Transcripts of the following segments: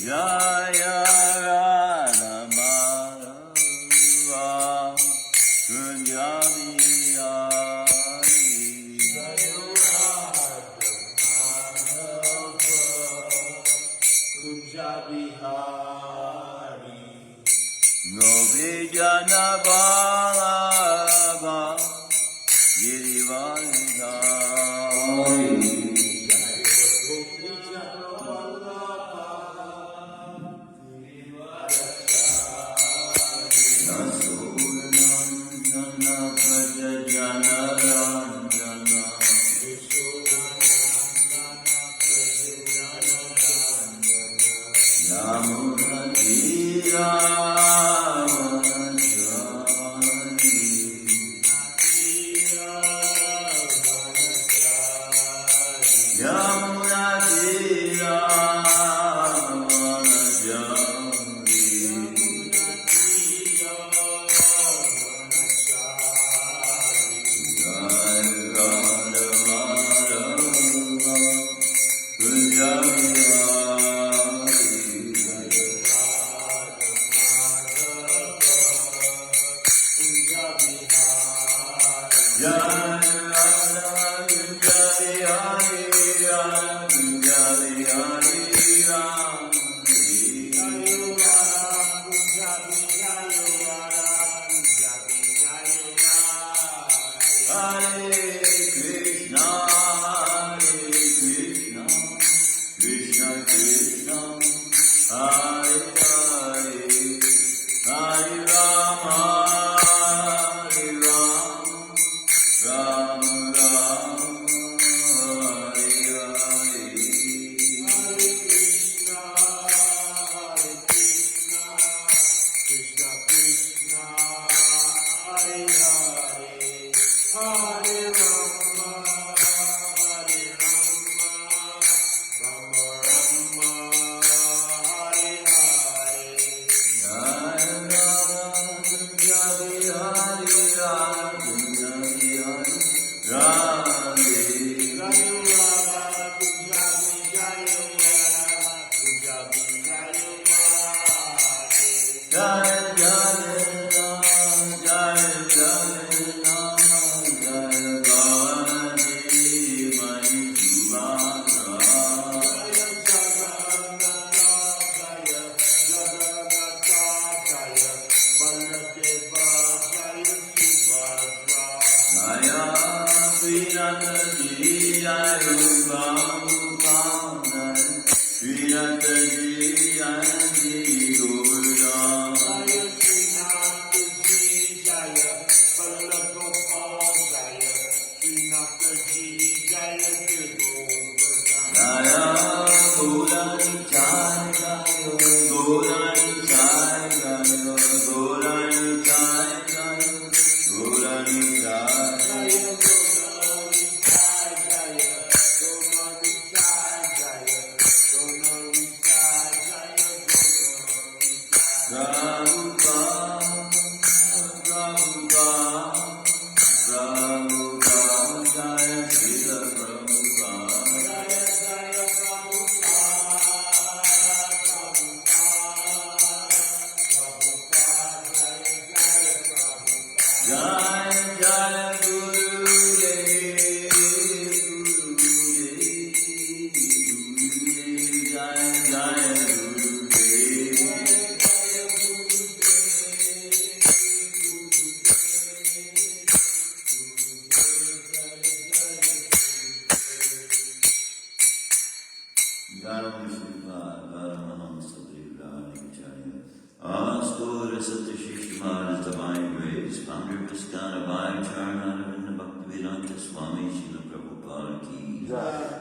Jaya Radha Madhava Kunja Bihari Gopi Jana Vallabha Girivardhari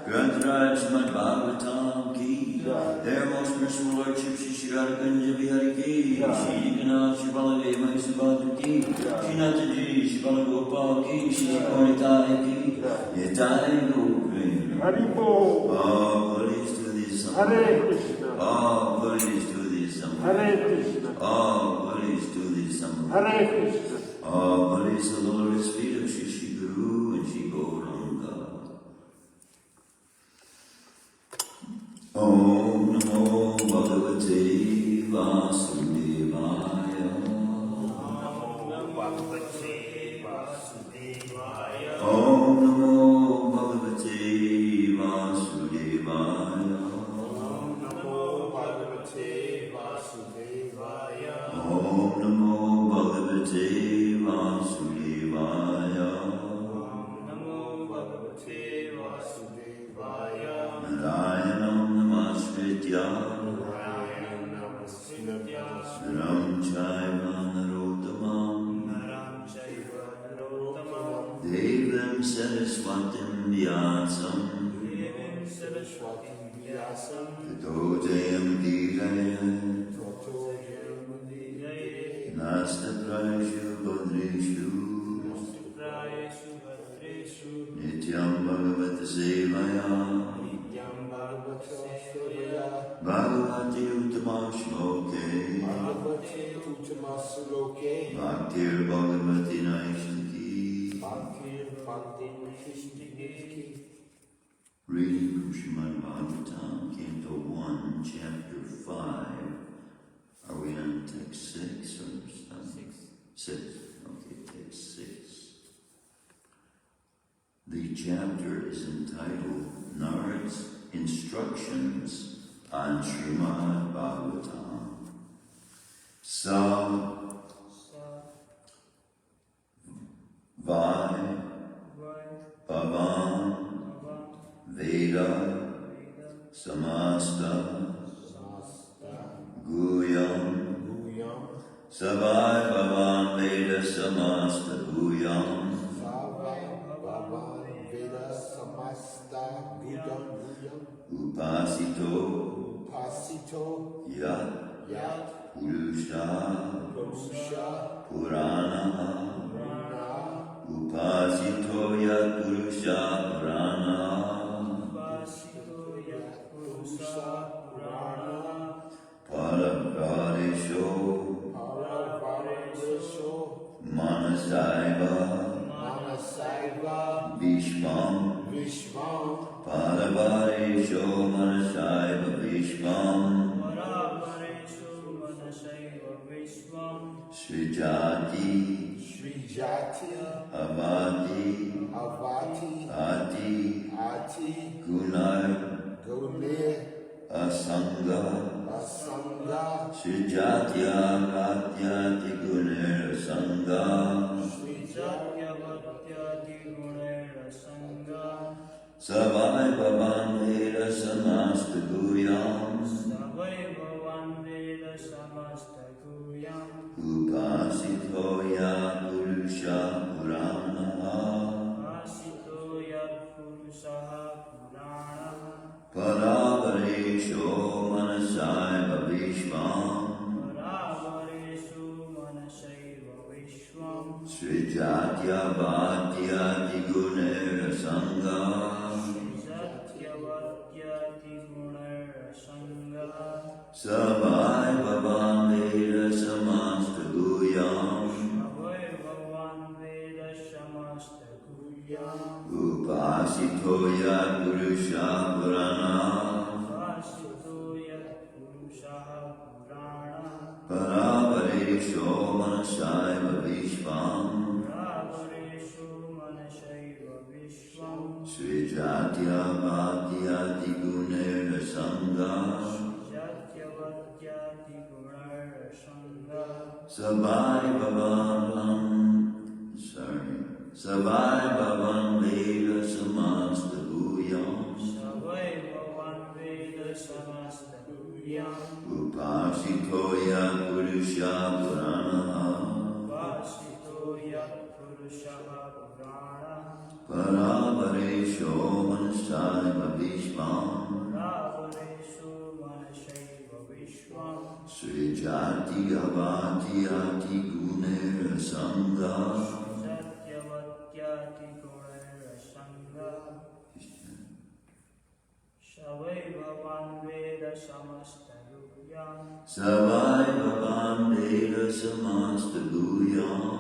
Grantaraj Shrimadbhagavatam ki, their most merciful Lordship Shri Shrimadbhagavatam Bihari ki, Shri Ekanath Shri Baladeva Subhadra ki, Shri Nataji Shri Balagopal ki, Shri Kornitai ki, Yetai Gopre. Haribo. All glories to thee, Son. Hare Krishna. All glories to thee, Son. Hare Krishna. All glories to thee, Son. Hare Krishna. All glories to the Lord's feet of Shri Shri Guru and Shri Gauranga. Vasudevaya. Om Namo Bhagavate Vasudevaya. Om Namo Bhagavate Vasudevaya. Narayanam Namaskritya Naram Chaiva Narottamam Devam Saraswatim Vyasam Tato Jayam Dhiraya Nasta Prayashu Badreshu Nityam Bhagavata Sevaya Bhagavati Uttama Shloke Bhaktir Bhagavati Naishtaki. Reading from Shrimadbhagavatam, Canto 1, Chapter 5. Are we on text 6 or 7? 6. Okay, text 6. The chapter is entitled Narad's Instructions on Shrimadbhagavatam. Sa Vai Bhavan Veda Samasta Guyam Savai Bhavan Veda Samasta Guyam Upasito Yat Purusha Purana Upasito Yat Purusha Purana Paravaresho Manasaiva Vishvam Paravaresho Manasaiva Vishvam Srijati Avati Ati Gunai Asanga Srijatya Vatyati Gunera Sanga Savai Bhavan Veda Samasta Guyam Upasito Ya Purusha Purana Paravaresho Manasaiva Vishvam Srijatya Vatyati Gunera Sanga Savai Bhavan Veda Samasta Guyam Upasito Yat Purusha Purana Paravaresho Manasaiva Vishvam Srijatya Vatyati Gunera Sanga Savai Bhavan Veda Samasta Guyam Upasito Yat Purusha Purana Paravaresho Manasaiva Vishvam Srijatya Vatyati Gunera Sanga Savai Bhavan Veda Samasta Guyam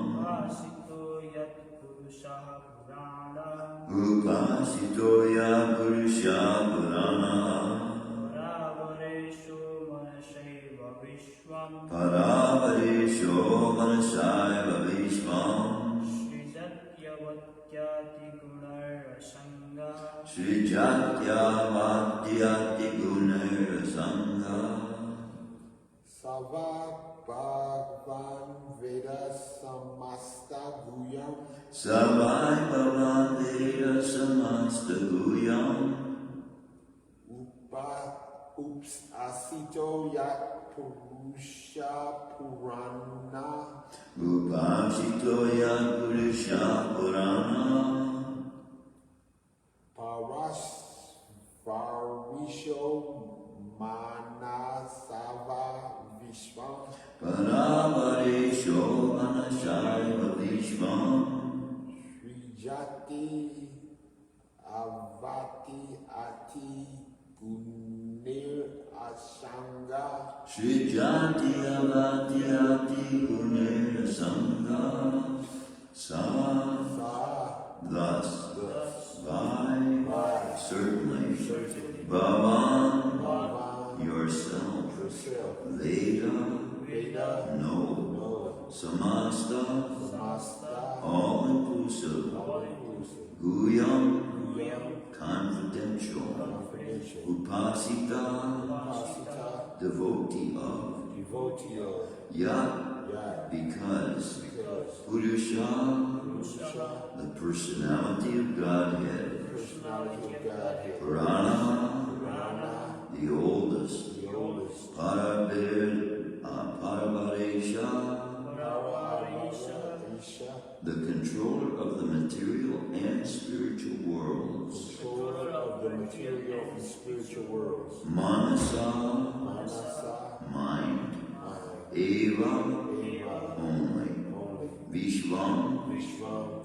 Upasito Yat Purusha Purana Paravarisho Manasaiva Vishvam Sri Jatya Vadyati Gunera Sangha Savak Bhagwan Veda Samasta Guyam Savai Bhavan Veda Samasta Guyam Ups Asito Yat Purusha Purana Upasito Yat Purusha Purana Paras Varisho Manasava Vishvam Paravarisho Manasaiva Vishvam Srijati Avati Ati Gunir Asanga Sri Jati Avati Ati Gunera Sangha Sa Thus By Certainly Bhavan Yourself Veda No Samasta All inclusive Guyam Confidential Upasita Devotee of Yat Because Purusha the personality of Godhead Purana the oldest Paravarisha the controller of the material and spiritual worlds Manasa mind Eva only Vishvam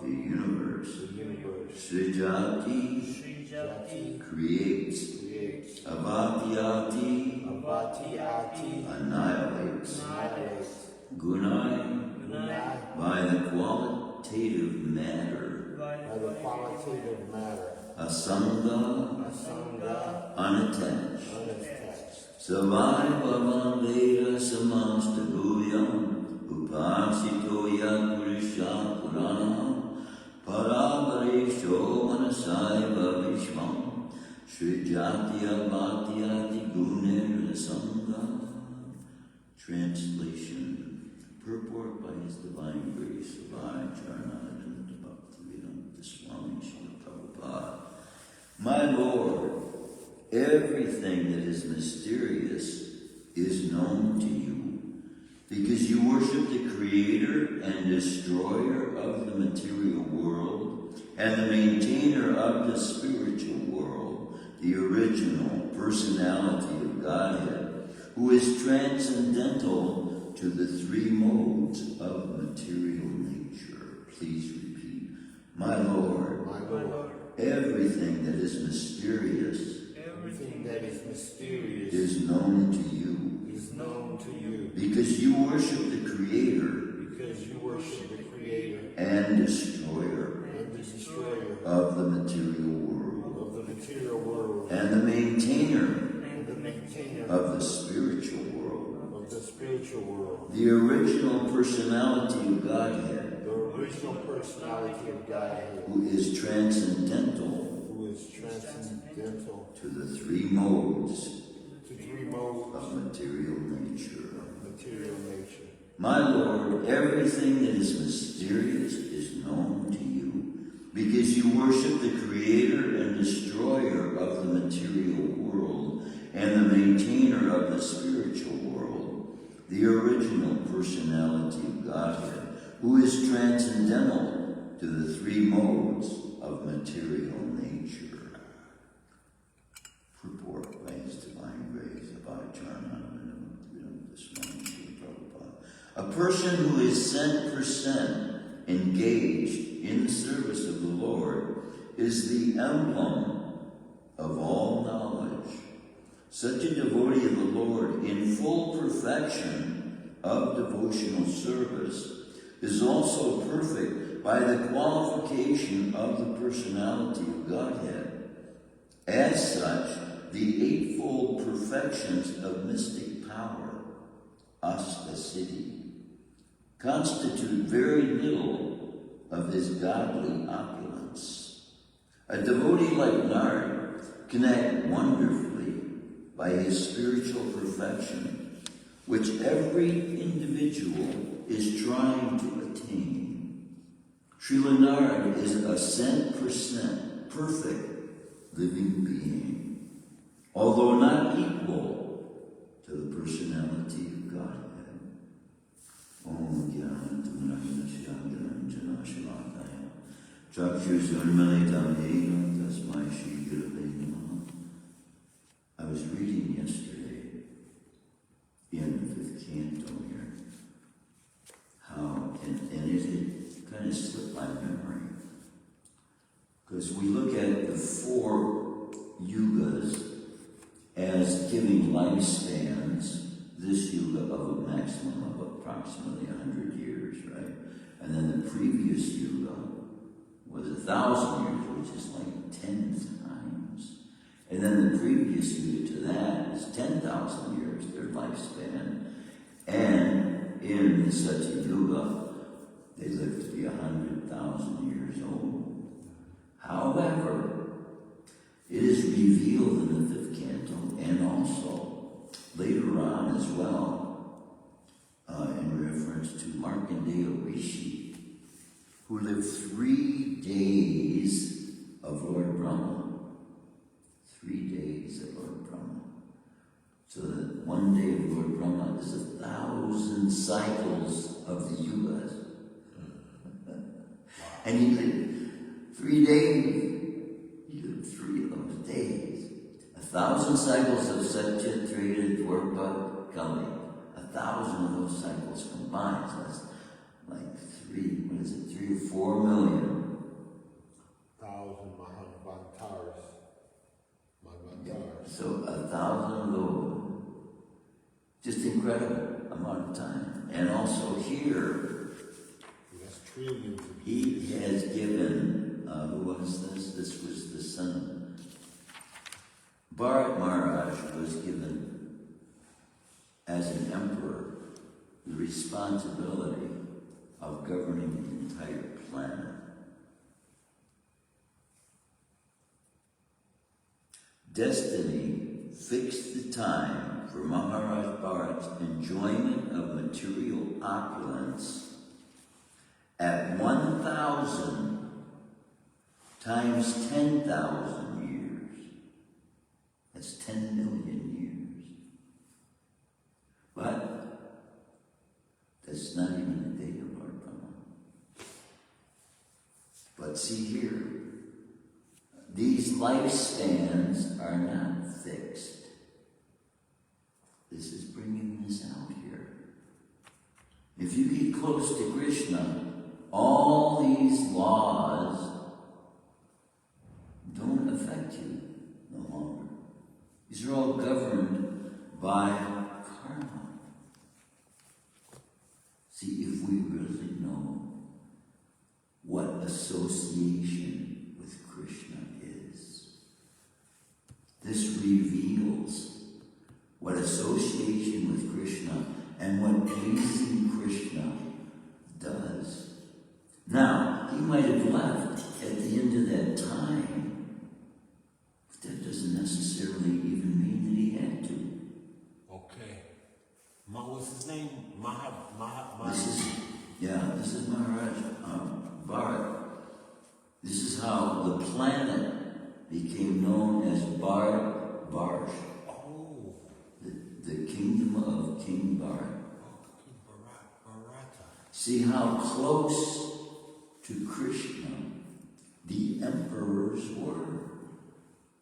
the universe Srijati creates Avatyati annihilates Gunai by the qualitative matter Asanga unattached Savai Bhavan Veda Samasta Guyam Upasito Yat Purusha Purana Paravarisho Manasaiva Vishvam Sri Jatya Bhatyati Gunera Sangha Translation Purport by His Divine Grace by Charnananda Bhaktivedanta Swami Srila Prabhupada. My Lord, everything that is mysterious is known to you, because you worship the Creator and Destroyer of the material world and the Maintainer of the spiritual world, the original personality of Godhead, who is transcendental to the three modes of material nature. Please repeat. My Lord, everything that is mysterious is known to you. Because you worship the Creator and Destroyer of the material world and the Maintainer of the spiritual world. The original personality of Godhead, who is transcendental to the three modes of material nature. My Lord, everything that is mysterious is known to you, because you worship the Creator and Destroyer of the material world and the Maintainer of the spiritual world, the original personality of Godhead, who is transcendental to the three modes of material nature. Purport by His Divine Grace by Charnananda Swami Srila Prabhupada. A person who is 100% engaged in the service of the Lord is the emblem of all knowledge. Such a devotee of the Lord in full perfection of devotional service is also perfect by the qualification of the personality of Godhead. As such, the eightfold perfections of mystic power, authenticity constitute very little of his godly opulence. A devotee like Nard can act wonderfully by his spiritual perfection, which every individual is trying to attain. Srila Nard is a 100% perfect living being, although not equal to the personality of Godhead. Om Gyanat Shyanjanana Shalakaya Chakshusvarmalitam Yena Tasmai Shri Gurave Namaha. I was reading yesterday in the 5th canto here how, and it had kind of slipped my memory, because we look at the 4 yugas as giving lifespans, this yuga of a maximum of approximately 100 years, right? And then the previous yuga was 1,000 years, which is like 10 times. And then the previous yuga to that is 10,000 years, their lifespan. And in the Satya Yuga, they live to be 100,000 years old. However, it is revealed in the 5th canto, and also later on as well, in reference to Markandeya Rishi, who lived 3 days of Lord Brahma. 3 days of Lord Brahma. So that one day of Lord Brahma is 1,000 cycles of the yugas. And he lived 3 days. He lived 3 of those days. 1,000 cycles of Satya, Treta, Dwarpa, Kali. 1,000 of those cycles combined. So that's like 3 or 4 million. 1,000 Mahavantaras. So 1,000 of those. Just incredible amount of time. And also here, That's trillions of he has given, who was this? This was the son. Bharat Maharaj was given, as an emperor, the responsibility of governing the entire planet. Destiny fixed the time for Maharaj Bharat's enjoyment of material opulence at 1,000 times 10,000 years. That's 10 million years. But that's not even the day of Lord Brahma. But see here, these lifespans are not fixed. This is bringing this out here. If you get close to Krishna, all these laws don't affect you no longer. These are all governed by karma. See, if we really know what association with Krishna is, this reveals what association with Krishna and what pleasing Krishna does. Now, he might have left at the end of that time, but that doesn't necessarily even mean that he had to. Okay. What's his name? This is Maharaj Bharat. This is how the planet became known as Bharat Varsh. Oh. The kingdom of King Bharat. Bharata. See how close to Krishna the emperors were.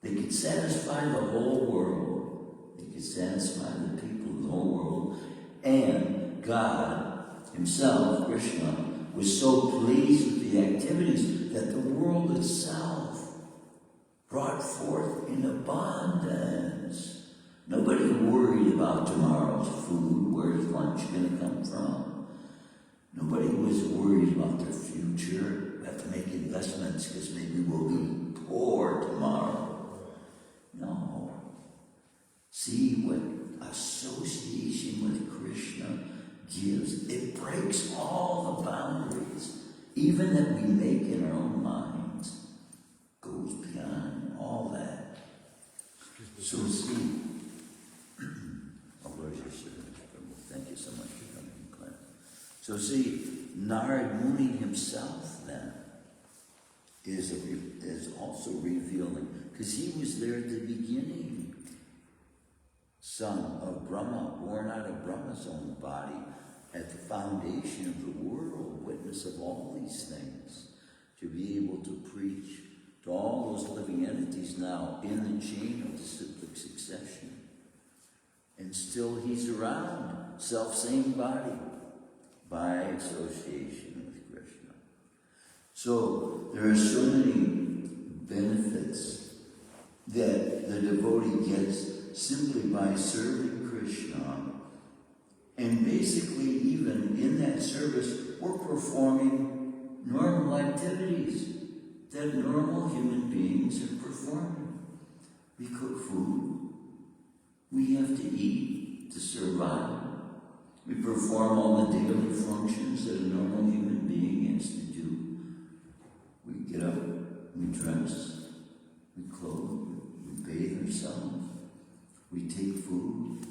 They could satisfy the whole world. They could satisfy the people of the whole world. And God himself, Krishna, was so pleased with the activities that the world itself brought forth in abundance. Nobody worried about tomorrow's food. Where's lunch going to come from? Nobody was worried about their future. We have to make investments because maybe we'll be poor tomorrow. No. See what a association with Krishna gives. It breaks all the boundaries, even that we make in our own minds. Goes beyond all that. So see, oh, where's your servant? Thank you so much for coming, Clint. So see, Narad Muni himself then is also revealing, because he was there at the beginning. Son of Brahma, born out of Brahma's own body, at the foundation of the world, witness of all these things, to be able to preach to all those living entities now in the chain of the cyclic succession. And still he's around, self-same body, by association with Krishna. So there are so many benefits that the devotee gets simply by serving Krishna. And basically, even in that service, we're performing normal activities that normal human beings are performing. We cook food. We have to eat to survive. We perform all the daily functions that a normal human being has to do. We get up, we dress, we clothe, we bathe ourselves, we take food.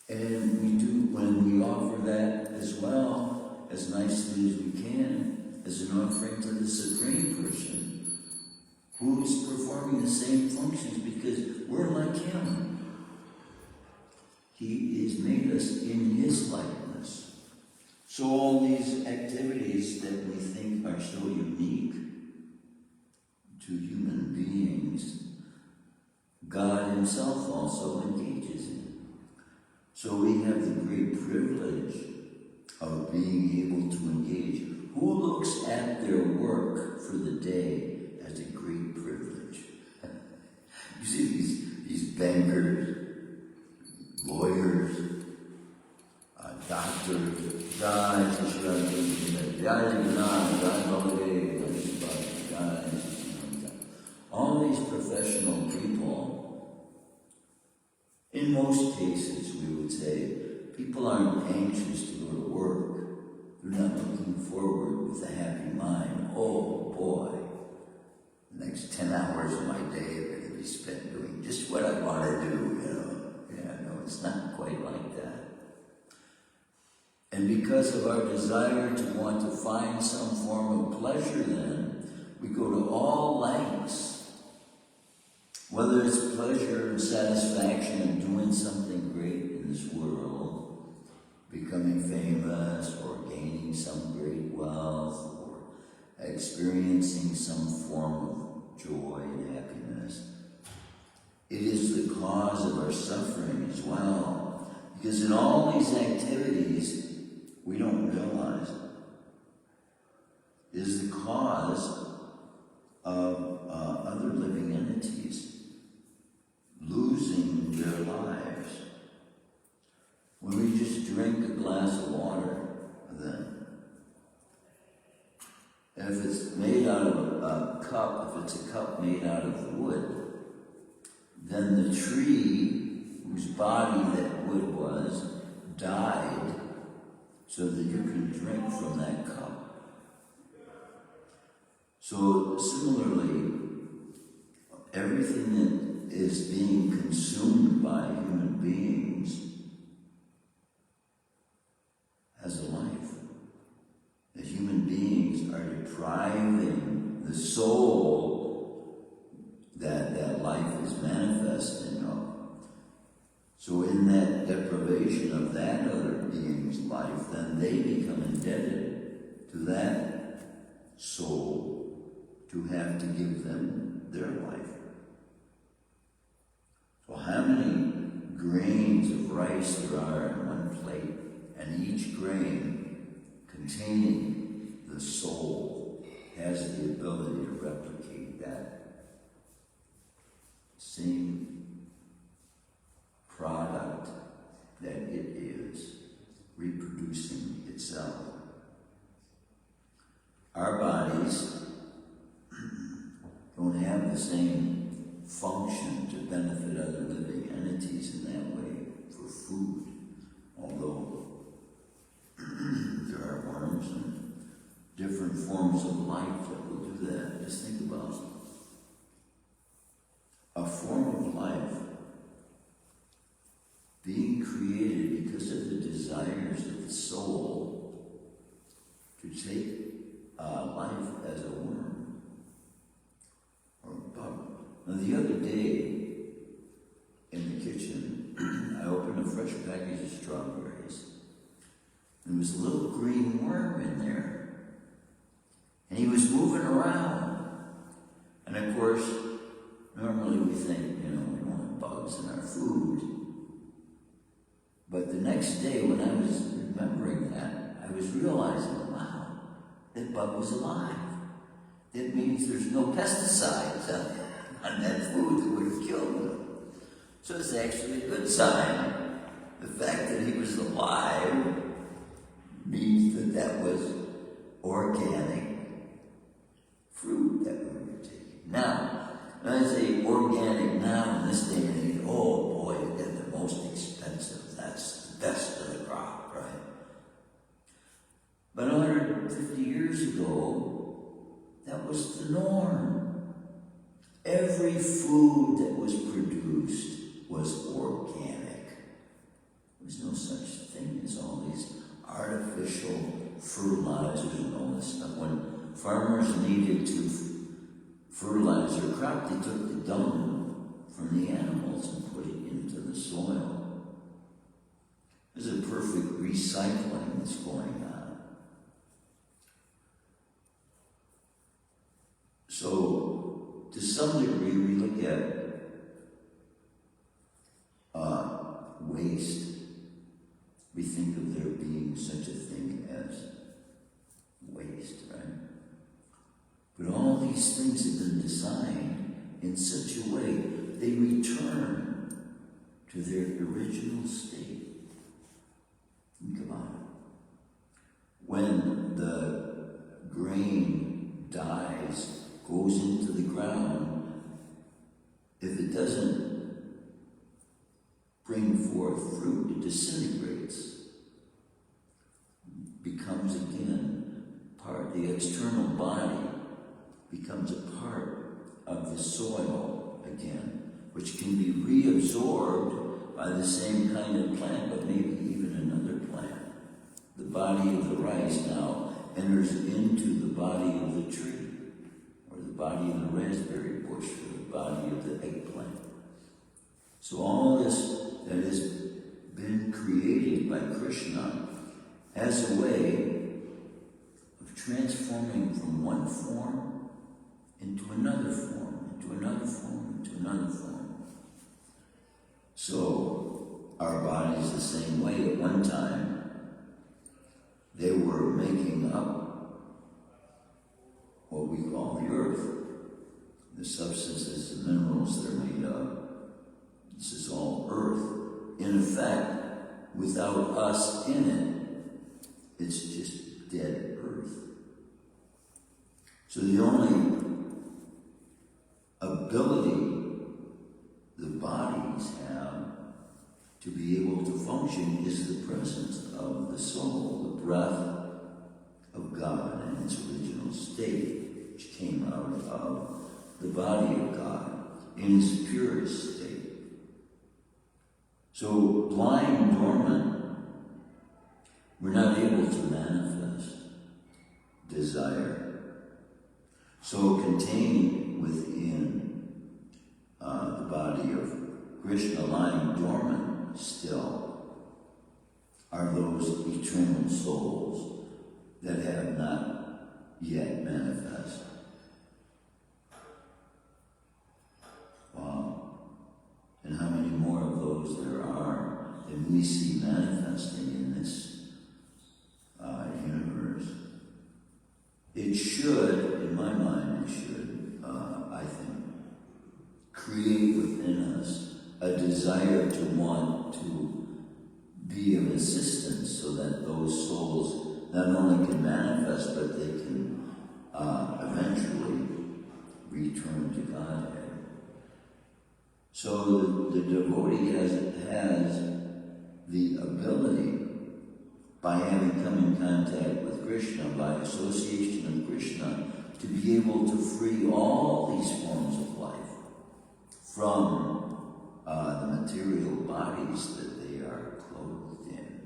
And we do, when we offer that as well, as nicely as we can, as an offering to the Supreme Person, who's performing the same functions because we're like him. He has made us in his likeness. So all these activities that we think are so unique to human beings, God himself also engages in. So we have the great privilege of being able to engage. Who looks at their work for the day as a great privilege? You see these bankers, lawyers, doctors, all these professional people, in most cases we would say, people aren't anxious to go to work. They're not looking forward with a happy mind. Oh boy, the next 10 hours of my day are going to be spent doing just what I want to do, you know. Yeah, no, it's not quite like that. And because of our desire to want to find some form of pleasure then, we go to all lengths, whether it's pleasure and satisfaction in doing something great in this world, becoming famous or gaining some great wealth or experiencing some form of joy and happiness. It is the cause of our suffering as well, because in all these activities, we don't realize it is the cause of other living entities losing their lives. When we just drink a glass of water, then, if it's made out of a cup, if it's a cup made out of wood, then the tree whose body that wood was died so that you can drink from that cup. So similarly, everything that is being consumed by human beings has a life. The human beings are depriving the soul that life is manifesting of. So in that deprivation of that other being's life, then they become indebted to that soul to have to give them their life. So how many grains of rice there are in one plate, and each grain containing the soul has the ability to replicate that same product that it is, reproducing itself. Our bodies don't have the same function to benefit other living entities in that way. for food. Although there are worms and different forms of life that will do that. Just think about a form of life being created because of the desires of the soul to take life as a worm or a bug. Now the other day in the kitchen, I opened a fresh package of strawberries. There was a little green worm in there. And he was moving around. And of course, normally we think, we don't want bugs in our food. But the next day when I was remembering that, I was realizing, wow, that bug was alive. That means there's no pesticides on that food that would have killed him. So it's actually a good sign. The fact that he was alive means that that was organic fruit that we were taking. Now, when I say organic now in this day and age, oh boy, they're the most expensive. That's the best of the crop, right? But 150 years ago, that was the norm. Every food that was produced was organic. There was no such thing as all these artificial fertilizers and all this stuff. When farmers needed to fertilize their crop, they took the dung from the animals and put it into the soil. There's a perfect recycling that's going on. So, to some degree, we look at waste. We think of there being such a thing as waste, right? But all these things have been designed in such a way they return to their original state. Think about it. When the grain dies, goes into the ground, if it doesn't bring forth fruit, it disintegrates, becomes again part, the external body becomes a part of the soil again, which can be reabsorbed by the same kind of plant, but maybe even another plant. The body of the rice now enters into the body of the tree, or the body of the raspberry bush, or the body of the eggplant. So all this that has been created by Krishna as a way of transforming from one form into another form, into another form, into another form. So our bodies the same way. At one time, they were making up what we call the earth, the substances, the minerals they're made of. This is all earth. In effect, without us in it, it's just dead earth. So the only ability the bodies have to be able to function is the presence of the soul, the breath of God in its original state, which came out of the body of God in its purest state. So, lying dormant, we're not able to manifest desire. So, contained within the body of Krishna, lying dormant still, are those eternal souls that have not yet manifest. Wow. And how many more of those there are than we see manifesting in this universe. It should, in my mind, it should, I think, create within us a desire to want to be of assistance so that those souls not only can manifest, but they can eventually return to Godhead. So the devotee has the ability, by having come in contact with Krishna, by association of Krishna, to be able to free all these forms of life from the material bodies that they are clothed in.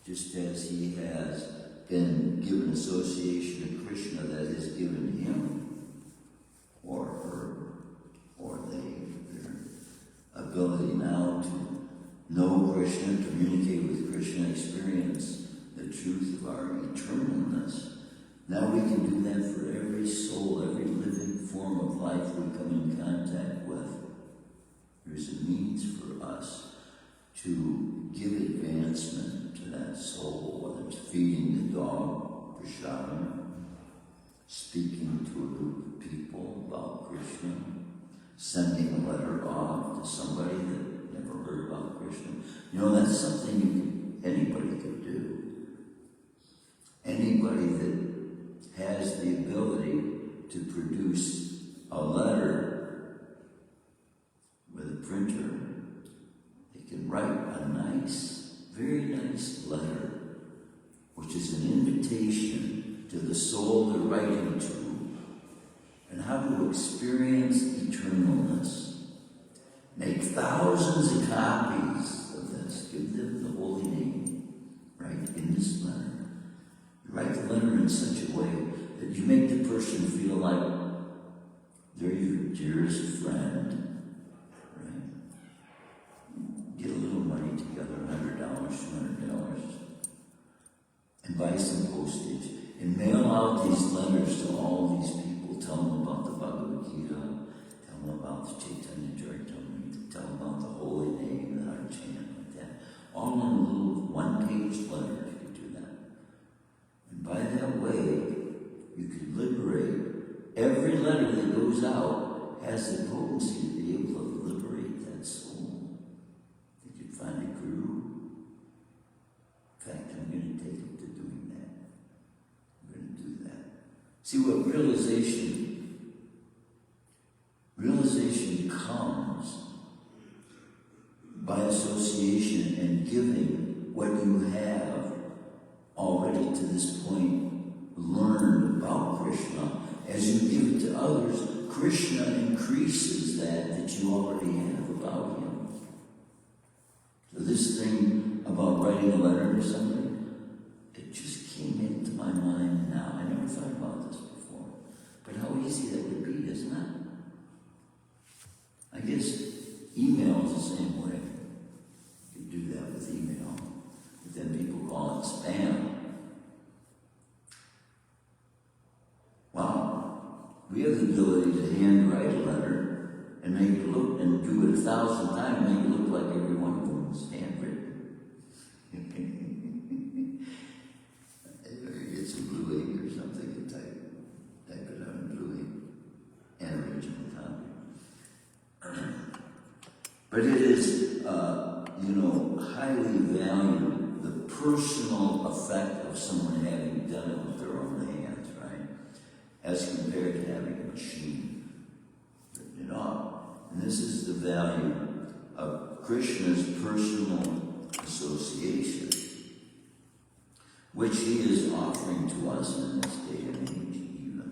Just as he has been given association of Krishna that has given him or her or they their ability now to know Krishna, communicate with Krishna, experience the truth of our eternalness. Now we can do that for every soul, every living form of life we come in contact with. There's a means for us to give advancement to that soul, whether it's feeding the dog, prasadam, speaking to a group of people about Krishna, sending a letter off to somebody that never heard about Krishna. You know, that's something anybody could do. Anybody that has the ability to produce a letter with a printer, they can write a nice, very nice letter, which is an invitation to the soul they're writing to, and how to experience eternalness. Make thousands of copies of this. Give them the holy name, right, in this letter. Write the letter in such a way that you make the person feel like they're your dearest friend, right? Get a little money together, $100, $200, and buy some postage, and mail out these letters to all these people. Tell them about the Bhagavad Gita, tell them about the Chaitanya Charitamrita, tell them about the holy name that I chant like that. All in a little one-page letter. By that way, you can liberate. Every letter that goes out has the potency to be able to liberate that soul. You can find a guru. In fact, I'm going to take him to doing that. I'm going to do that. See, what realization comes by association and giving what you have already to this point learned about Krishna. As you give it to others, Krishna increases that you already have about him. So this thing about writing a letter to somebody, it just came into my mind now. I never thought about this before. But how easy that would be, isn't it? I guess email is the same way. You do that with email. But then people call it spam. Wow. We have the ability to handwrite a letter and make it look, and do it 1,000 times, make it look like every one of them is handwritten. Get some blue ink or something and type it out in blue ink. And original copy. But it is, highly valued, the personal effect of someone having done it with their own hands, right? As compared to having a machine written it off. And this is the value of Krishna's personal association, which he is offering to us in this day and age even,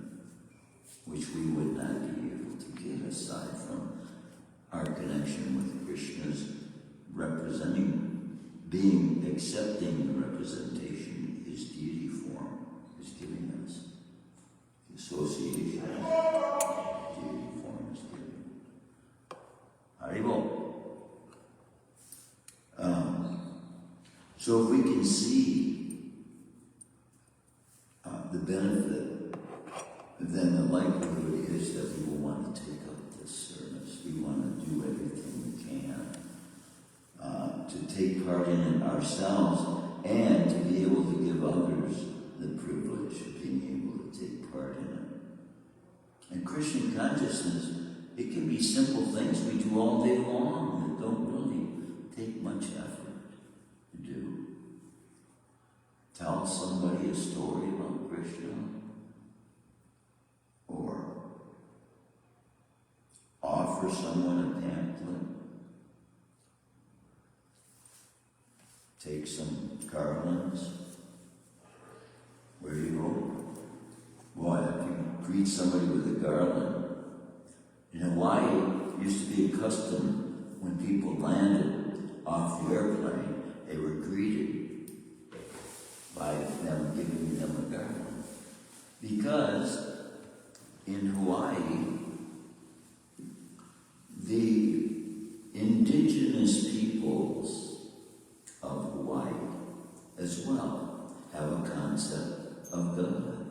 which we would not be able to get aside from our connection with Krishna's accepting the representation his deity form is giving us. The association deity form is giving. Haribol. So if we can see the benefit, then the likelihood is that we will want to take up this service. We want to do everything we can to take part in it ourselves and to be able to give others the privilege of being able to take part in it. And Christian consciousness, it can be simple things we do all day long that don't really take much effort to do. Tell somebody a story about Krishna, or offer someone a pamphlet, take some garlands. Where do you go? Boy, if you greet somebody with a garland. In Hawaii, it used to be a custom when people landed off the airplane, they were greeted by them giving them a garland. Because in Hawaii, the indigenous peoples of Hawaii as well have a concept of God.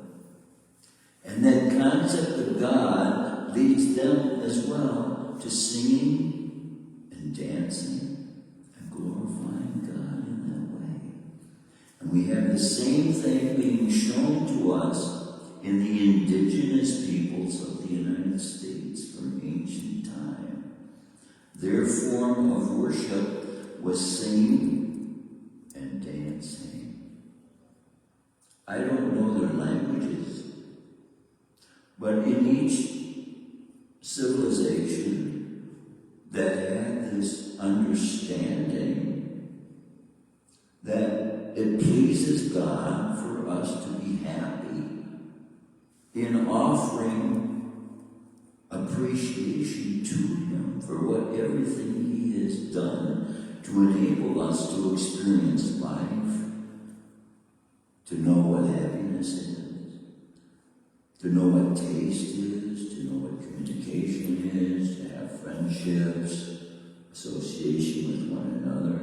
And that concept of God leads them as well to singing and dancing and glorifying God in that way. And we have the same thing being shown to us in the indigenous peoples of the United States from ancient time. Their form of worship was singing and dancing. I don't know their languages, but in each civilization that had this understanding that it pleases God for us to be happy in offering appreciation to Him for what everything He has done to enable us to experience life, to know what happiness is, to know what taste is, to know what communication is, to have friendships, association with one another.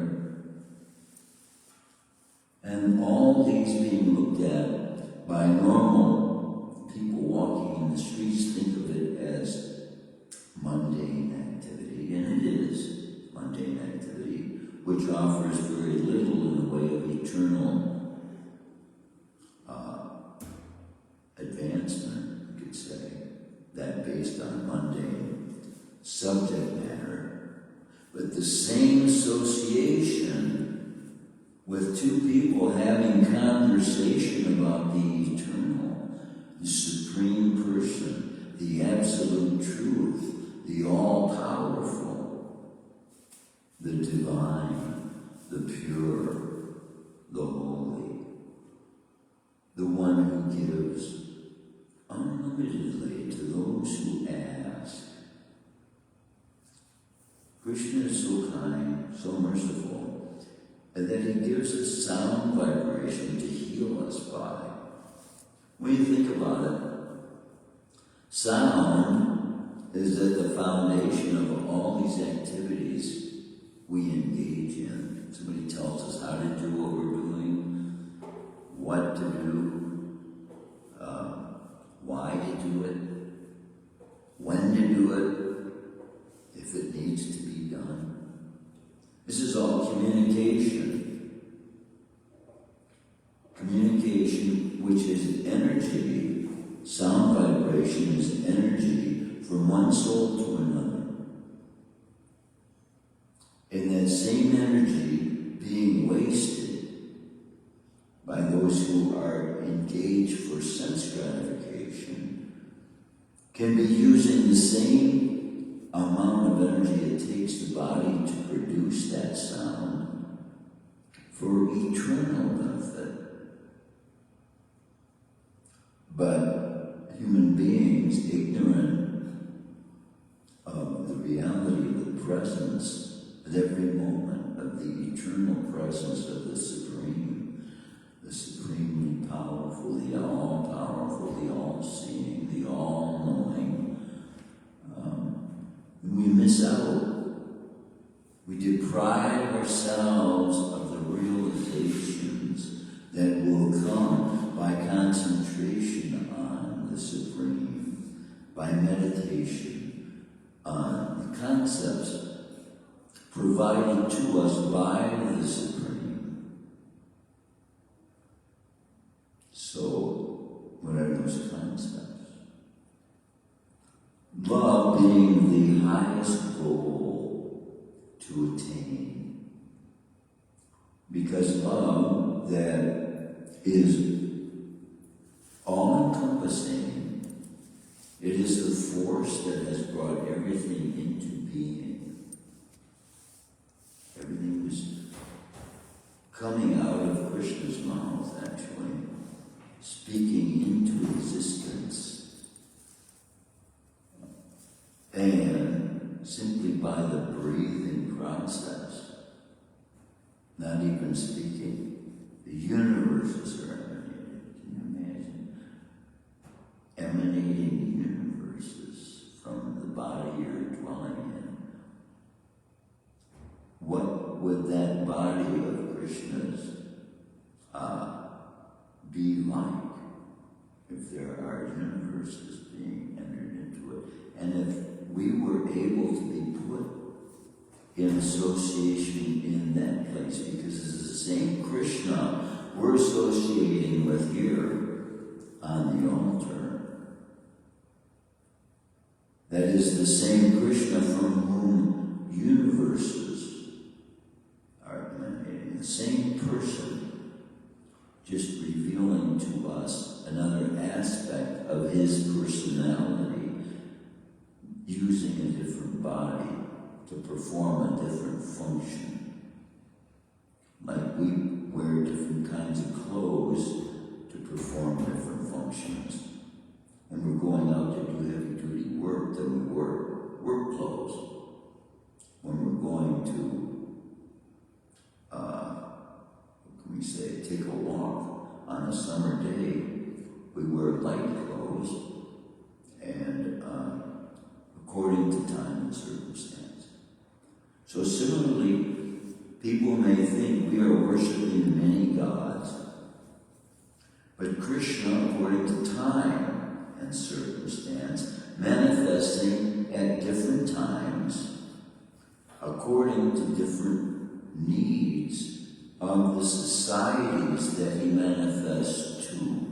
And all these being looked at by normal people walking in the streets think of it as mundane activity, and it is mundane activity, which offers very little in the way of eternal advancement, you could say, that based on mundane subject matter. But the same association with two people having conversation about the eternal, the supreme person, the absolute truth, the all-powerful, the divine, the pure, the holy, the one who gives unlimitedly to those who ask. Krishna is so kind, so merciful, and that He gives us sound vibration to heal us by. When you think about it, sound is at the foundation of all these activities we engage in. Somebody tells us how to do what we're doing, what to do, why to do it, when to do it, if it needs to be done. This is all communication. Communication, which is energy, sound vibration is energy from one soul to another. And that same energy being wasted by those who are engaged for sense gratification can be using the same amount of energy it takes the body to produce that sound for eternal benefit. But human beings, ignorant of the reality of the presence at every moment of the eternal presence of the supremely powerful, the all-powerful, the all-seeing, the all-knowing. We miss out. We deprive ourselves of the realizations that will come by concentration on the Supreme, by meditation on the concepts provided to us by the Supreme. So, what are those concepts? Love being the highest goal to attain. Because love that is all-encompassing, it is the force that has brought everything into being. Everything was coming out of Krishna's mouth, actually, speaking into existence. And simply by the breathing process, not even speaking, the universes are emanated. Can you imagine? Emanating universes from the body you're dwelling in. What would that body of Krishna's be like if there are universes being entered into it? And if we were able to be put in association in that place, because it's the same Krishna we're associating with here on the altar. That is the same Krishna from whom universes are emanating. The same person, just revealing to us another aspect of his personality, using a different body to perform a different function. Like we wear different kinds of clothes to perform different functions. When we're going out to do heavy-duty work, then we wear work clothes. When we're going to, what can we say, take a walk on a summer day, we wear light clothes, and according to time and circumstance. So similarly, people may think we are worshiping many gods, but Krishna, according to time and circumstance, manifesting at different times, according to different needs of the societies that he manifests to.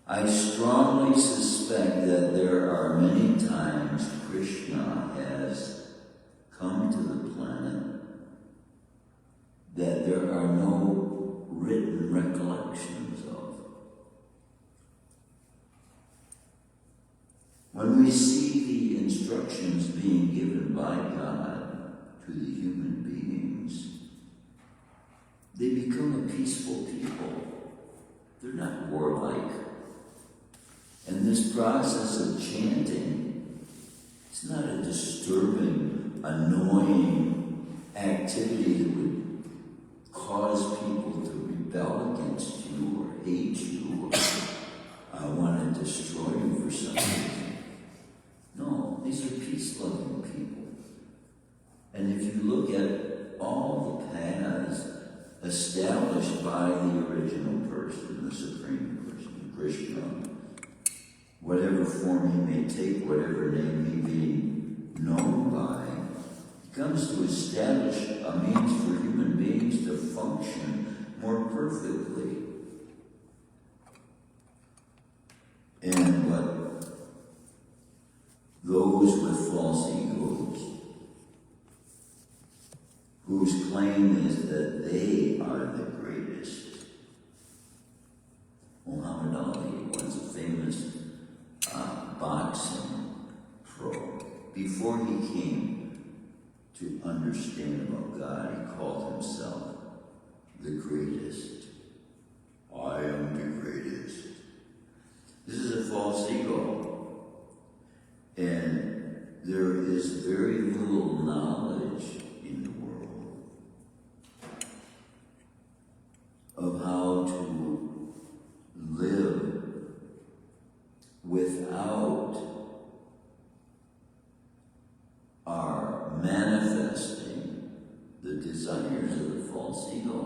I strongly suspect that there are many times Krishna has come to the planet that there are no written recollections of. When we see the instructions being given by God to the human beings, they become a peaceful people. They're not warlike. And this process of chanting, it's not a disturbing, annoying activity that would cause people to rebel against you or hate you or want to destroy you for some reason. No, these are peace-loving people. And if you look at all the paths established by the original person, the Supreme Person, Krishna, whatever form he may take, whatever name he be known by, he comes to establish a means for human beings to function more perfectly. And what those with false egos, whose claim is that they are the greatest. Muhammad Ali was a famous boxing pro. Before he came to understand about God, he called himself the greatest. I am the greatest. This is a false ego. And there is very little knowledge in the world of how to live without our manifesting the desires of the false ego.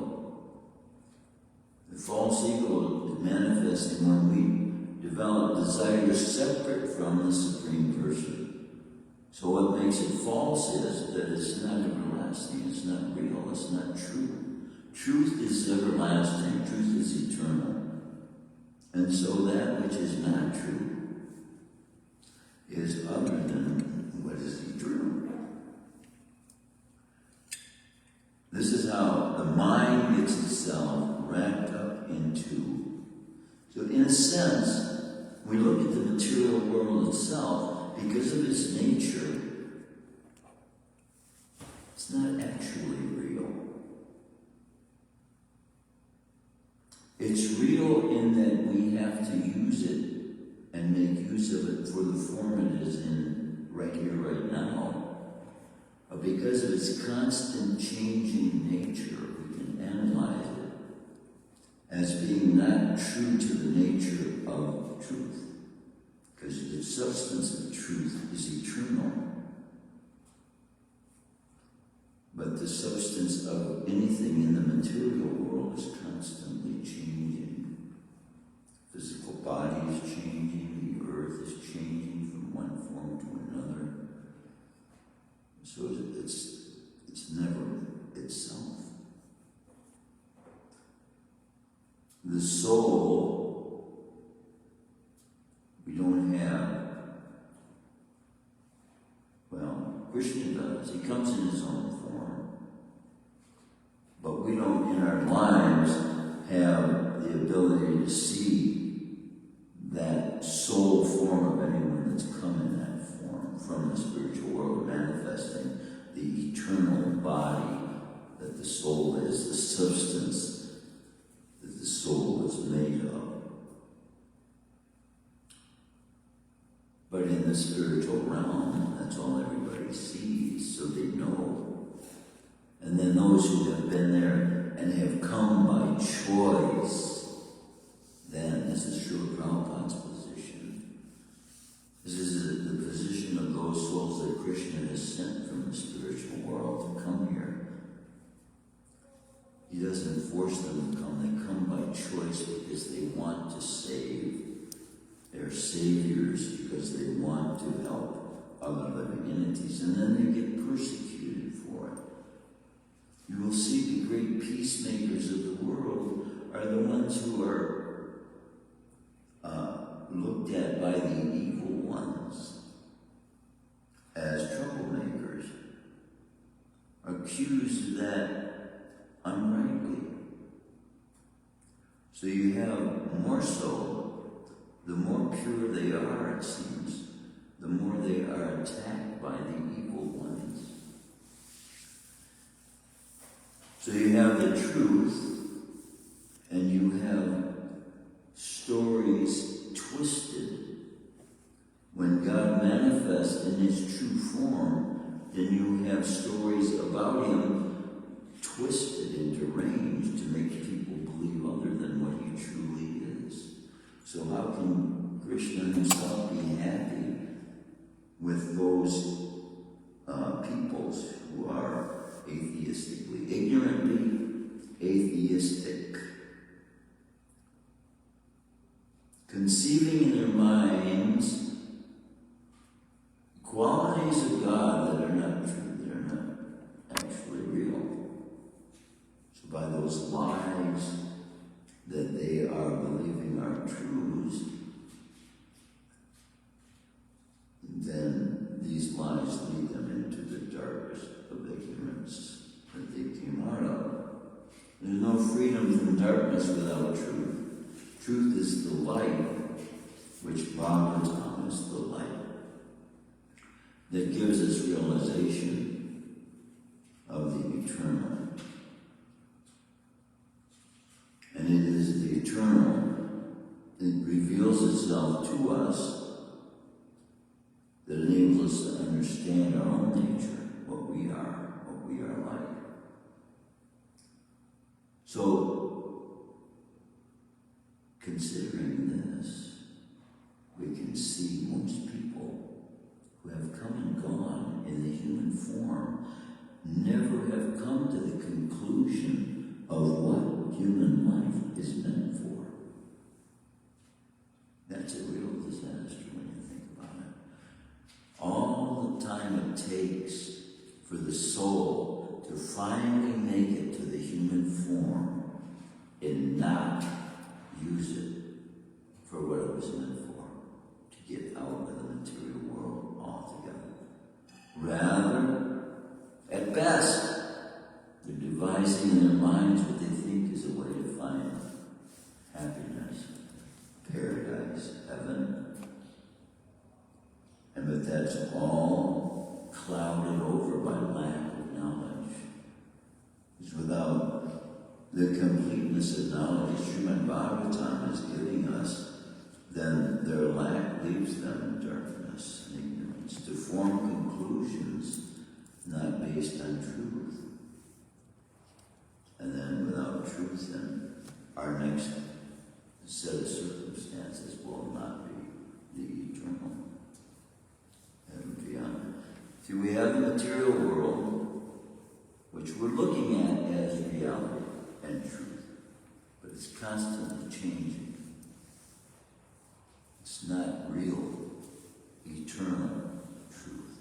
The false ego is manifesting when we develop desires separate from the Supreme Person. So what makes it false is that it's not everlasting, it's not real, it's not true. Truth is everlasting, truth is eternal. And so that which is not true is other than what is eternal. This is how the mind gets itself wrapped up into. So in a sense, we look at the material world itself, because of its nature, it's not actually make use of it for the form it is in right here, right now. But because of its constant changing nature, we can analyze it as being not true to the nature of truth. Because the substance of truth is eternal. But the substance of anything in the material world is constantly changing. Physical body is changing, the earth is changing from one form to another. So it's never itself. The soul, we don't have. Well, Krishna does. He comes in his own form. But we don't, in our lives, have the ability to see that soul form of anyone that's come in that form from the spiritual world, manifesting the eternal body that the soul is, the substance that the soul is made of. But in the spiritual realm, that's all everybody sees, so they know. And then those who have been there and have come by choice, then this is Srila Prabhupada's position. This is the position of those souls that Krishna has sent from the spiritual world to come here. He doesn't force them to come. They come by choice because they want to save. They're saviors because they want to help other living entities, and then they get persecuted for it. You will see the great peacemakers of the world are the ones who are looked at by the evil ones as troublemakers, accused of that unrightly. So you have more so, the more pure they are, it seems, the more they are attacked by the evil ones. So you have the truth, and you have stories twisted. When God manifests in his true form, then you have stories about him twisted and deranged to make people believe other than what he truly is. So how can Krishna himself be happy with those peoples who are atheistically, ignorantly atheistic, conceiving in their minds qualities of God that are not true, they're not actually real. So by those lies that they are believing are truths, then these lies lead them into the darkest of ignorance that they came out of. There's no freedom from darkness without truth. Truth is the light, which Bhagavatam is the light, that gives us realization of the eternal. And it is the eternal that reveals itself to us, that enables us to understand our own nature, what we are like. So, considering this, we can see most people who have come and gone in the human form never have come to the conclusion of what human life is meant for. That's a real disaster when you think about it. All the time it takes for the soul to finally make it to the human form and not use it for what it was meant for, to get out of the material world altogether. Rather, at best, they're devising in their minds what they think is a way to find happiness, paradise, heaven. And but that's all clouded over by lack of knowledge. Because without the completeness of knowledge Shrimadbhagavatam is giving us, then their lack leads not based on truth. And then without truth, then our next set of circumstances will not be the eternal and beyond. See, we have the material world, which we're looking at as reality and truth, but it's constantly changing. It's not real, eternal truth.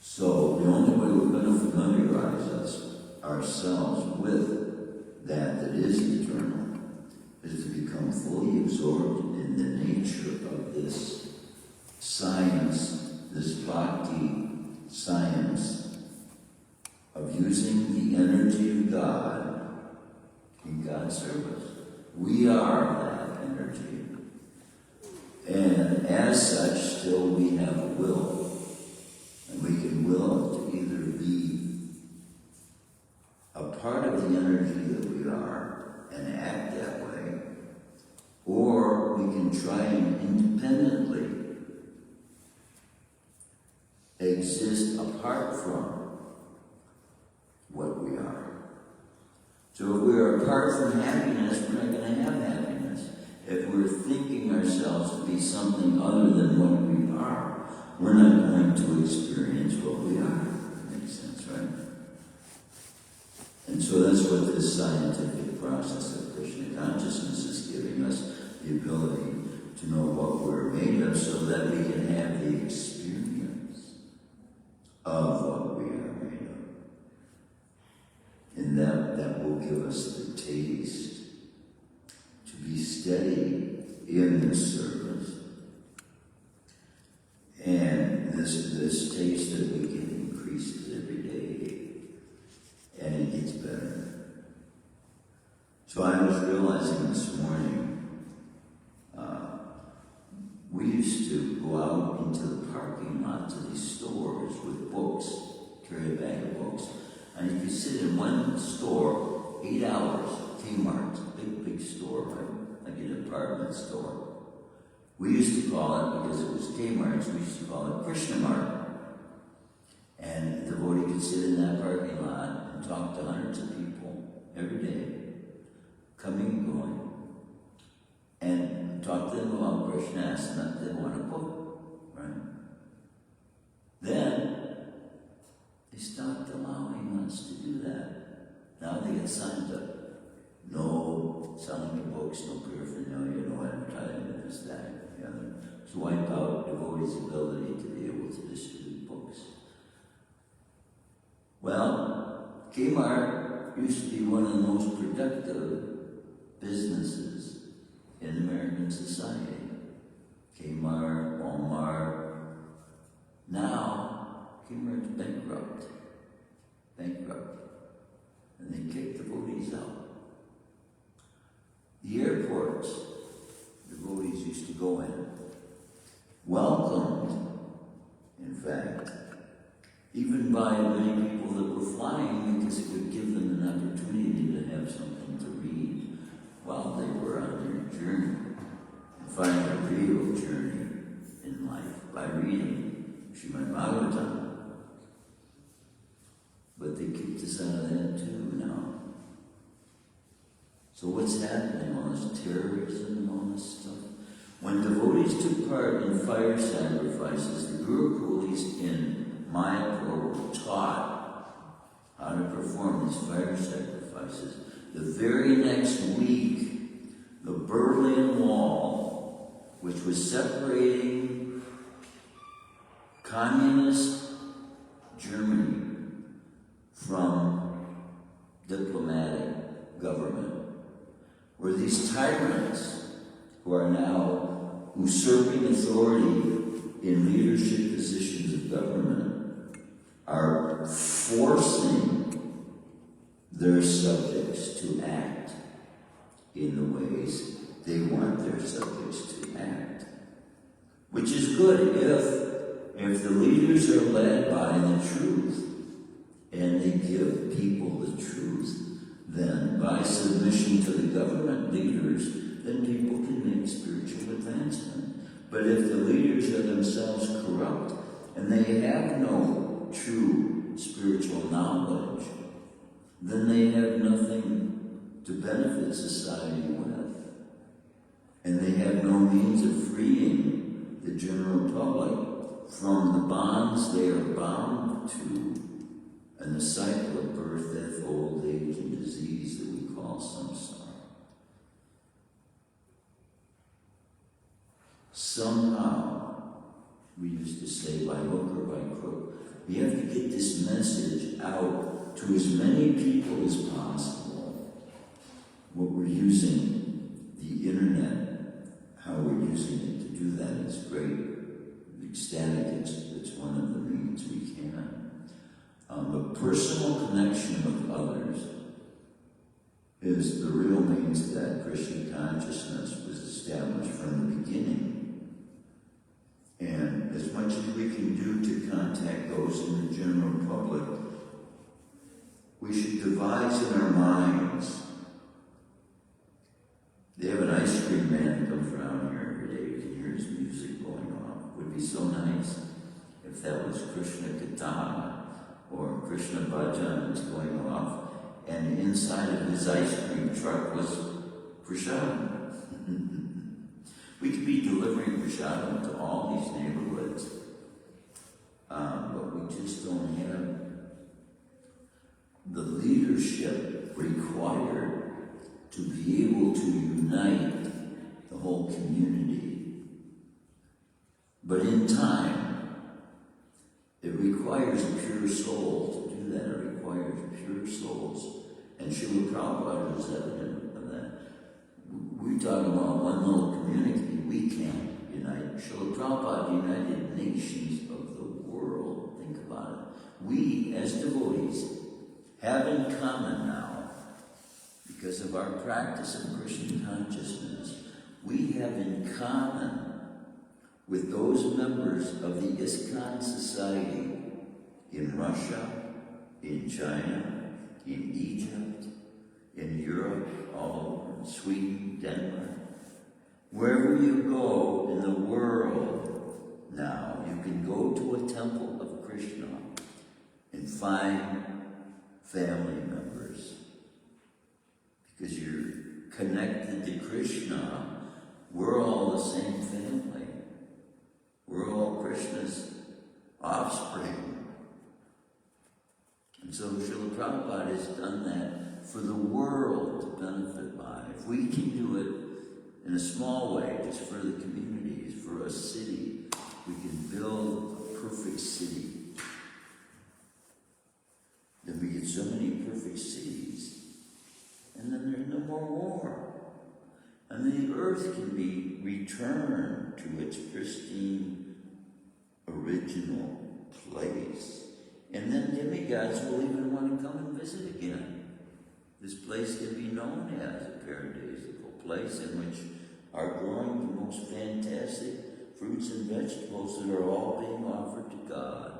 So the only way we're going to familiarize ourselves with that is eternal is to become fully absorbed in the nature of this science, this bhakti science of using the energy of God in God's service. We are that energy. And as such, still we have a will. And we can will to either be a part of the energy that we are and act that way, or we can try and independently exist apart from what we are. So if we are apart from happiness, we're not going to have happiness. If we're thinking ourselves to be something other than what we are, we're not going to experience what we are. Makes sense, right? And so that's what this scientific process of Krishna consciousness is giving us, the ability to know what we're made of so that we can have the experience of what we are made of. And that will give us the taste to be steady in this service. And this taste that we get increases every day. And it gets better. So I was realizing this morning, we used to go out into the parking lot to these stores with books, carry a bag of books, and you could sit in one store 8 hours. Kmart, big store, right? Like an department store. We used to call it, because it was Kmart's, we used to call it Krishna Mart. And the devotee could sit in that parking lot and talk to hundreds of people every day, coming and going, and talk to them about Krishna, ask them if they want a book, right? Then, they stopped allowing us to do that. Now they get signs up. No selling of books, no paraphernalia, no advertising, this, that, the other. To wipe out devotees' ability to be able to distribute books. Well, Kmart used to be one of the most productive businesses in American society. Kmart, Walmart. Now, Kmart's bankrupt. And they kicked devotees out. The airports, devotees used to go in, welcomed, in fact, even by many people that were flying, because it would give them an opportunity to have something to read while they were on their journey, and find a real journey in life by reading Shrimadbhagavatam. But they kicked us out of that too now. So what's happening? All this terrorism and all this stuff. When devotees took part in fire sacrifices, the Gurukulis in Mayapur were taught how to perform these fire sacrifices. The very next week, the Berlin Wall, which was separating communist Germany from diplomatic government, where these tyrants who are now usurping authority in leadership positions of government are forcing their subjects to act in the ways they want their subjects to act. Which is good if the leaders are led by the truth and they give people the truth. Then, by submission to the government leaders, then people can make spiritual advancement. But if the leaders are themselves corrupt and they have no true spiritual knowledge, then they have nothing to benefit society with. And they have no means of freeing the general public from the bonds they are bound to and the cycle of birth, death, old age, and disease that we call samsara. Somehow, we used to say, by hook or by crook, we have to get this message out to as many people as possible. What we're using, the internet, how we're using it to do that is great. Ecstatic, it's one of the means we can. But personal connection with others is the real means that Krishna consciousness was established from the beginning. And as much as we can do to contact those in the general public, we should devise in our minds. They have an ice cream man that comes around here every day. You can hear his music going off. It would be so nice if that was Krishna Katana or Krishna Bhajan was going off, and inside of his ice cream truck was prashadam. We could be delivering prashadam to all these neighborhoods, but we just don't have the leadership required to be able to unite the whole community. But in time, it requires a pure soul to do that. It requires pure souls. And Srila Prabhupada is evident of that. We talk about one little community. We can't unite. Srila Prabhupada united nations of the world. Think about it. We, as devotees, have in common now, because of our practice of Krishna consciousness, we have in common with those members of the ISKCON society in Russia, in China, in Egypt, in Europe, all over, Sweden, Denmark. Wherever you go in the world now, you can go to a temple of Krishna and find family members. Because you're connected to Krishna, we're all the same family. We're all Krishna's offspring. And so Srila Prabhupada has done that for the world to benefit by. If we can do it in a small way, just for the communities, for a city, we can build a perfect city. Then we get so many perfect cities, and then there's no more war. And the earth can be returned to its pristine, original place. And then demigods will even want to come and visit again. This place can be known as a paradisical place in which are growing the most fantastic fruits and vegetables that are all being offered to God.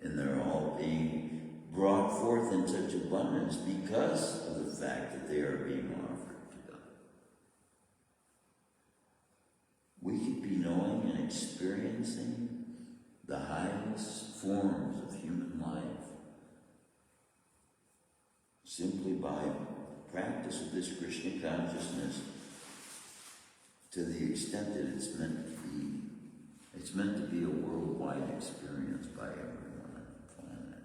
And they're all being brought forth in such abundance because of the fact that they are being offered to God. We could be knowing and experiencing the highest forms of human life simply by practice of this Krishna consciousness to the extent that it's meant to be. It's meant to be a worldwide experience by everyone on the planet.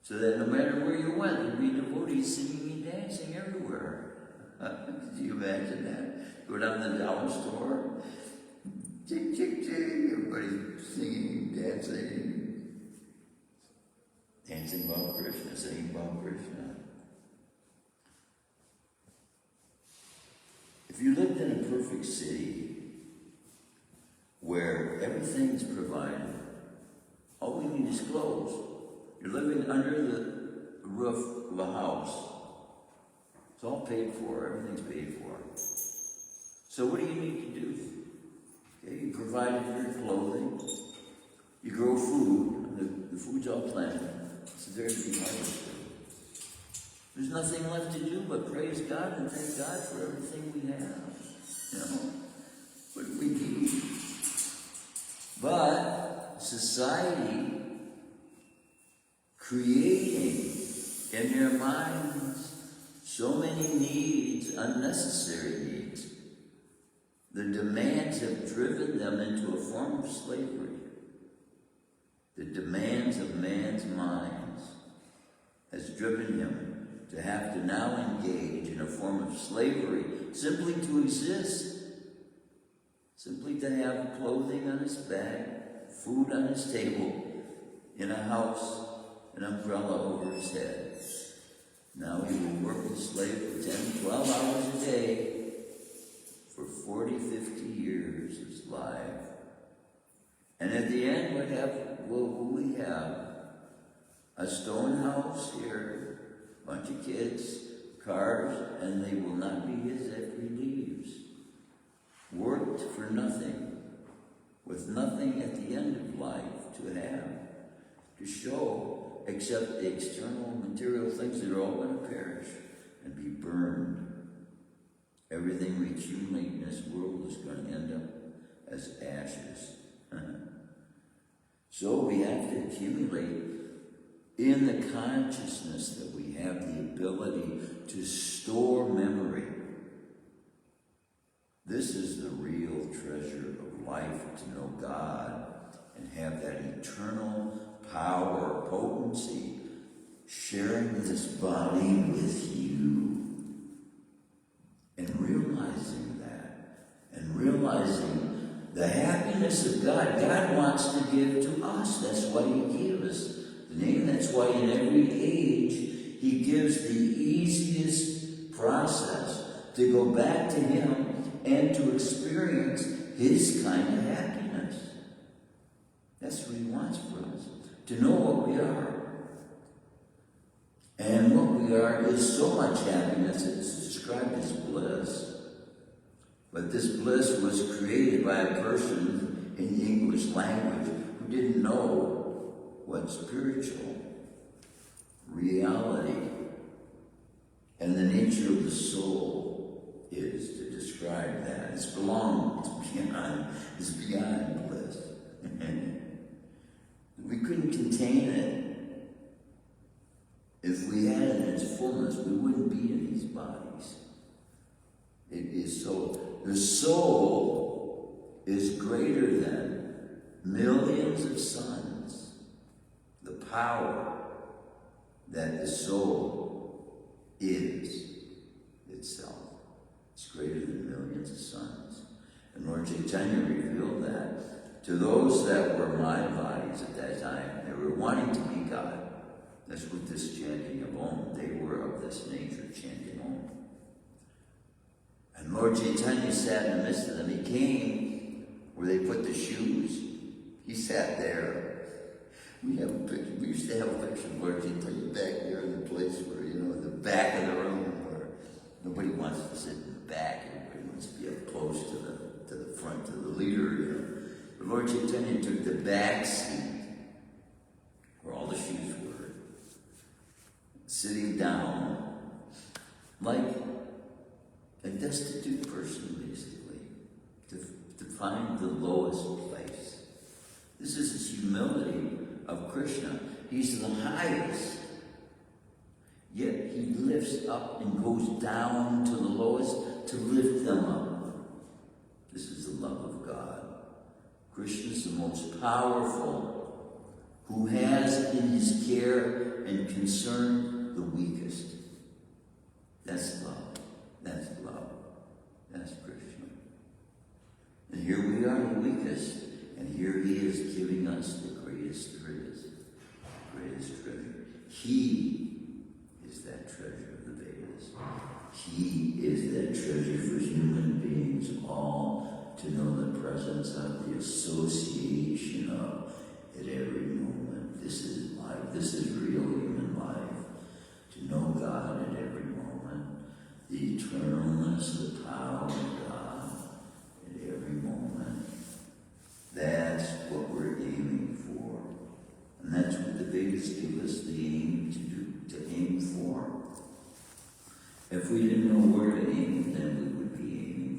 So that no matter where you went, there'd be devotees singing and dancing everywhere. Could you imagine that? Go down to the dollar store, chick, chick, chick, everybody's singing, dancing about Krishna, singing about Krishna. If you lived in a perfect city where everything's provided, all we need is clothes. You're living under the roof of a house. It's all paid for, everything's paid for. So what do you need to do? Okay, you provide for your clothing, you grow food, the food's all planted. It's there to be harvested. There's nothing left to do but praise God and thank God for everything we have. You know, what do we need? But society society creating in their minds so many needs, unnecessary needs. The demands have driven them into a form of slavery. The demands of man's minds has driven him to have to now engage in a form of slavery simply to exist, simply to have clothing on his back, food on his table, in a house, an umbrella over his head. Now he will work as a slave for 10, 12 hours a day for 40, 50 years of his life. And at the end, what will we have? A stone house here, a bunch of kids, cars, and they will not be his after he leaves. Worked for nothing, with nothing at the end of life to have, to show, except the external material things that are all going to perish and be burned. Everything we accumulate in this world is going to end up as ashes. So we have to accumulate in the consciousness that we have the ability to store memory. This is the real treasure of life, to know God and have that eternal power, potency, sharing this body with you. And realizing that, and realizing the happiness of God. God wants to give to us. That's why he gave us the name. That's why in every age he gives the easiest process to go back to him and to experience his kind of happiness. That's what he wants for us, to know what we are. And what we are is so much happiness. It's described as bliss. But this bliss was created by a person in the English language who didn't know what spiritual reality and the nature of the soul is, to describe that. It's beyond bliss. We couldn't contain it. If we had it in its fullness, we wouldn't be in these bodies. It is so. The soul is greater than millions of suns. The power that the soul is itself. It's greater than millions of suns. And Lord Chaitanya revealed that to those that were my bodies at that time. They were wanting to be God. That's what this chanting of Om, they were of this nature, chanting Om. And Lord Chaitanya sat in the midst of them. He came where they put the shoes. He sat there. We used to have a picture of Lord Chaitanya back there in the place where, the back of the room where nobody wants to sit in the back. Everybody wants to be up close to the front, to the leader, But Lord Chaitanya took the back seat where all the shoes were, sitting down like a destitute person, basically, to find the lowest place. This is his humility of Krishna. He's the highest, yet he lifts up and goes down to the lowest to lift them up. This is the love of God. Krishna is the most powerful, who has in his care and concern the weakest. That's love. That's love. That's Krishna. And here we are, the weakest, and here he is giving us the greatest there is, the greatest treasure. He is that treasure of the Vedas. He is that treasure for human beings all to know the presence of, the association of, at every moment. This is life. This is real human life. To know God at every moment. The eternalness, the power of God at every moment. That's what we're aiming for. And that's what the Vedas give us the aim to do, to aim for. If we didn't know where to aim, then we would be aiming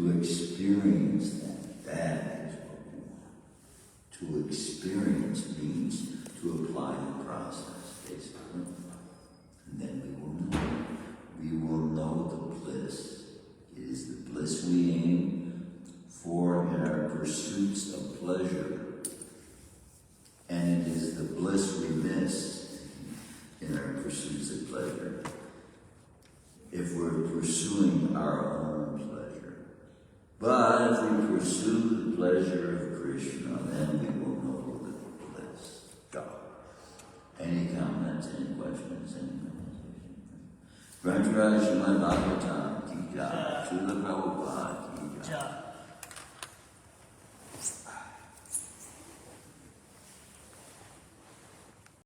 to experience that. That is what we want. To experience means to apply the process, basically. And then we will know. We will know the bliss. It is the bliss we aim for in our pursuits of pleasure. And it is the bliss we miss in our pursuits of pleasure. If we're pursuing our own pleasure. But if we pursue the pleasure of Krishna, then we will know the bliss. Go. Any comments, any questions, any comments? Grantharaj Shrimadbhagavatam ki jai. Srila Prabhupada ki jai.